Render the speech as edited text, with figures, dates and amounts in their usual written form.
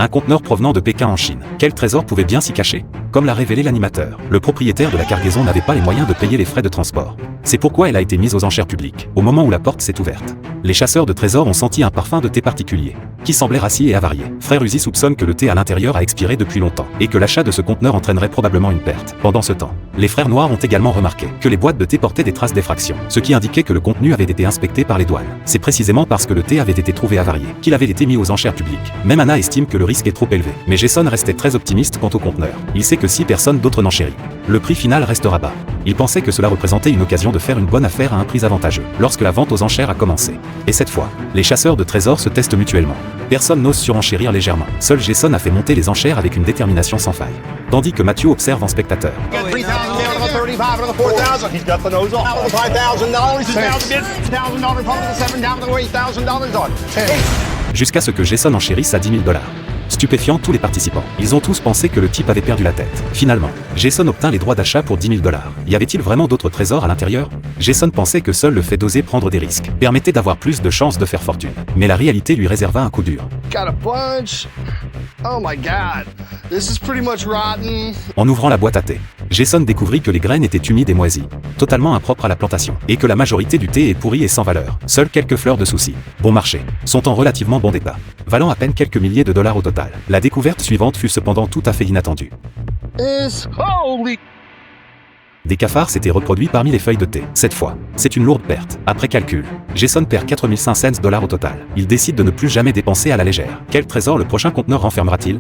Un conteneur provenant de Pékin en Chine. Quel trésor pouvait bien s'y cacher? Comme l'a révélé l'animateur, le propriétaire de la cargaison n'avait pas les moyens de payer les frais de transport. C'est pourquoi elle a été mise aux enchères publiques, au moment où la porte s'est ouverte. Les chasseurs de trésors ont senti un parfum de thé particulier, qui semblait rassis et avarié. Frère Uzi soupçonne que le thé à l'intérieur a expiré depuis longtemps, et que l'achat de ce conteneur entraînerait probablement une perte. Pendant ce temps, les frères noirs ont également remarqué que les boîtes de thé portaient des traces d'effraction, ce qui indiquait que le contenu avait été inspecté par les douanes. C'est précisément parce que le thé avait été trouvé avarié qu'il avait été mis aux enchères publiques. Même Anna estime que le risque est trop élevé, mais Jason restait très optimiste quant au conteneur. Il sait que si personne d'autre n'enchérit, le prix final restera bas. Il pensait que cela représentait une occasion de faire une bonne affaire à un prix avantageux, lorsque la vente aux enchères a commencé. Et cette fois, les chasseurs de trésors se testent mutuellement. Personne n'ose surenchérir légèrement. Seul Jason a fait monter les enchères avec une détermination sans faille. Tandis que Matthew observe en spectateur. Jusqu'à ce que Jason enchérisse à $10 000. Stupéfiant tous les participants. Ils ont tous pensé que le type avait perdu la tête. Finalement, Jason obtint les droits d'achat pour $10 000. Y avait-il vraiment d'autres trésors à l'intérieur? Jason pensait que seul le fait d'oser prendre des risques permettait d'avoir plus de chances de faire fortune. Mais la réalité lui réserva un coup dur. Oh my god, this is pretty much rotten. En ouvrant la boîte à thé, Jason découvrit que les graines étaient humides et moisies, totalement impropres à la plantation, et que la majorité du thé est pourri et sans valeur. Seules quelques fleurs de souci, bon marché, sont en relativement bon état, valant à peine quelques milliers de dollars au total. La découverte suivante fut cependant tout à fait inattendue. Des cafards s'étaient reproduits parmi les feuilles de thé. Cette fois, c'est une lourde perte. Après calcul, Jason perd $4500 au total. Il décide de ne plus jamais dépenser à la légère. Quel trésor le prochain conteneur renfermera-t-il?